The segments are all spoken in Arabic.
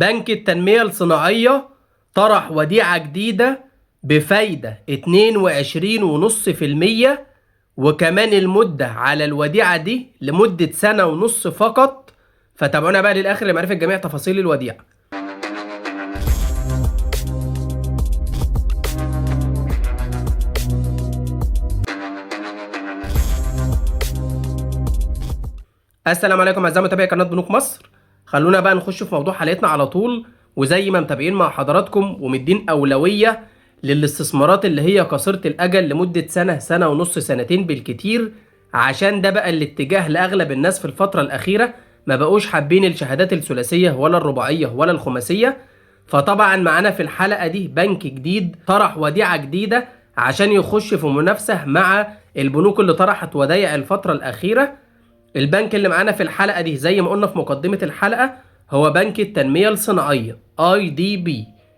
بنك التنمية الصناعية طرح وديعة جديدة بفايدة 22.5%، وكمان المدة على الوديعة دي لمدة 1.5 سنة فقط. فتابعونا بقى للآخر لمعرفة جميع تفاصيل الوديعة. السلام عليكم اعزائي متابعي قناه بنوك مصر. خلونا بقى نخش في موضوع حلقتنا على طول، وزي ما متابعين مع حضراتكم ومدين اولويه للاستثمارات اللي هي قصيره الاجل لمده سنه، سنه ونص، سنتين بالكتير، عشان ده بقى الاتجاه لاغلب الناس في الفتره الاخيره. ما بقوش حابين الشهادات الثلاثيه ولا الرباعيه ولا الخماسيه. فطبعا معانا في الحلقه دي بنك جديد طرح وديعه جديده عشان يخش في منافسه مع البنوك اللي طرحت ودايع الفتره الاخيره. البنك اللي معانا في الحلقة دي زي ما قلنا في مقدمة الحلقة هو بنك التنمية الصناعية IDB.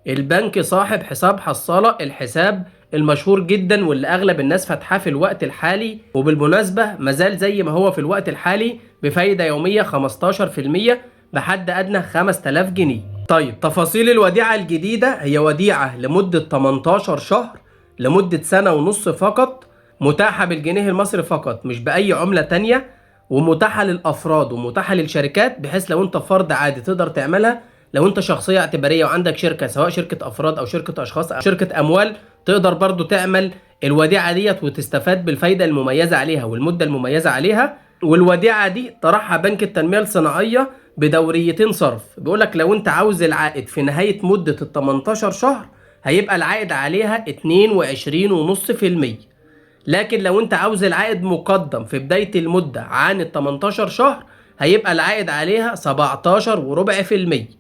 البنك صاحب حساب حصالة، الحساب المشهور جدا واللي اغلب الناس فاتحاه في الوقت الحالي، وبالمناسبة مازال زي ما هو في الوقت الحالي بفايدة يومية 15% بحد ادنى 5000 جنيه. طيب تفاصيل الوديعة الجديدة: هي وديعة لمدة 18 شهر لمدة 1.5 سنة فقط، متاحة بالجنيه المصري فقط مش بأي عملة تانية، ومتاحه للافراد ومتاحه للشركات، بحيث لو انت فرد عادي تقدر تعملها. لو انت شخصيه اعتباريه وعندك شركه، سواء شركه افراد او شركه اشخاص او شركه اموال، تقدر برضو تعمل الوديعه ديت وتستفاد بالفايده المميزه عليها والمده المميزه عليها. والوديعه دي طرحها بنك التنميه الصناعيه بدوريتين صرف. بيقول لك لو انت عاوز العائد في نهايه مده ال 18 شهر هيبقى العائد عليها 22.5%، لكن لو انت عاوز العائد مقدم في بداية المدة عن ال 18 شهر هيبقى العائد عليها 17.4%.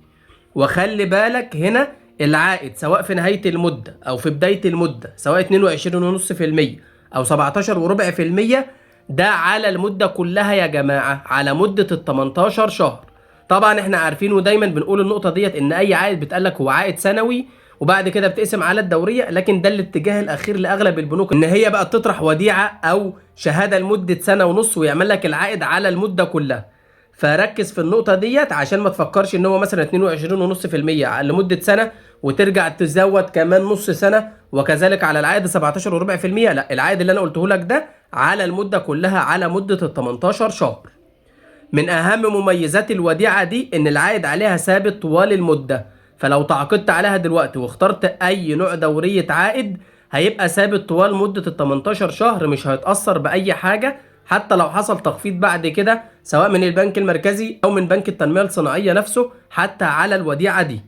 وخلي بالك هنا العائد سواء في نهاية المدة او في بداية المدة، سواء 22.5% او 17.4%، ده على المدة كلها يا جماعة، على مدة ال 18 شهر. طبعا احنا عارفين ودايما بنقول النقطة ديت ان اي عائد بتقالك هو عائد سنوي، وبعد كده بتقسم على الدوريه. لكن ده الاتجاه الاخير لاغلب البنوك، ان هي بقى تطرح وديعه او شهاده لمده 1.5 سنة ويعمل لك العائد على المده كلها. فركز في النقطه ديت عشان ما تفكرش ان هو مثلا 22.5% لمده سنه وترجع تزود كمان نص سنه وكذلك على العائد 17.4%. لا، العائد اللي انا قلته لك ده على المده كلها، على مده ال 18 شهر. من اهم مميزات الوديعه دي ان العائد عليها ثابت طوال المده. فلو تعاقدت عليها دلوقتي واخترت اي نوع دورية عائد هيبقى ثابت طوال مدة ال 18 شهر، مش هيتأثر بأي حاجة. حتى لو حصل تخفيض بعد كده سواء من البنك المركزي او من بنك التنمية الصناعية نفسه حتى على الوديعة دي.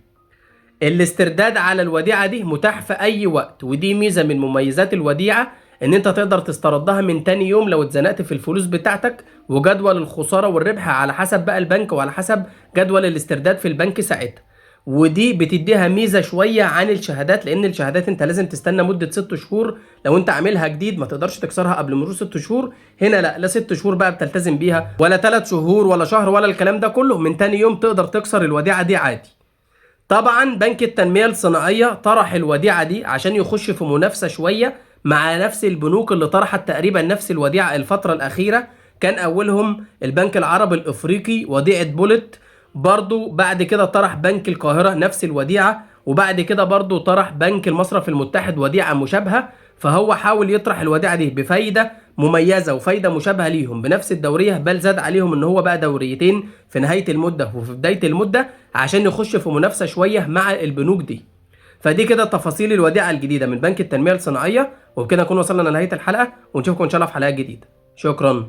الاسترداد على الوديعة دي متاح في اي وقت، ودي ميزة من مميزات الوديعة، ان انت تقدر تستردها من تاني يوم لو اتزنقت في الفلوس بتاعتك. وجدول الخسارة والربح على حسب بقى البنك وعلى حسب جدول الاسترداد في البنك ساعتها. ودي بتديها ميزه شويه عن الشهادات، لان الشهادات انت لازم تستنى مده 6 شهور لو انت عاملها جديد، ما تقدرش تكسرها قبل مرور 6 شهور. هنا لا 6 شهور بقى بتلتزم بيها، ولا 3 شهور ولا شهر ولا الكلام ده كله. من تاني يوم تقدر تكسر الوديعه دي عادي. طبعا بنك التنميه الصناعيه طرح الوديعه دي عشان يخش في منافسه شويه مع نفس البنوك اللي طرحت تقريبا نفس الوديعه الفتره الاخيره. كان اولهم البنك العربي الافريقي وديعه بولت، برضو بعد كده طرح بنك القاهرة نفس الوديعة، وبعد كده برضو طرح بنك المصرف المتحد وديعة مشابهة. فهو حاول يطرح الوديعة دي بفايدة مميزة وفايدة مشابهة ليهم بنفس الدورية، بل زاد عليهم ان هو بقى دوريتين في نهاية المدة وفي بداية المدة عشان يخش في منافسة شوية مع البنوك دي. فدي كده تفاصيل الوديعة الجديدة من بنك التنمية الصناعية. وبكده نكون وصلنا لنهاية الحلقة، ونشوفكم ان شاء الله في حلقات جديدة. شكرا.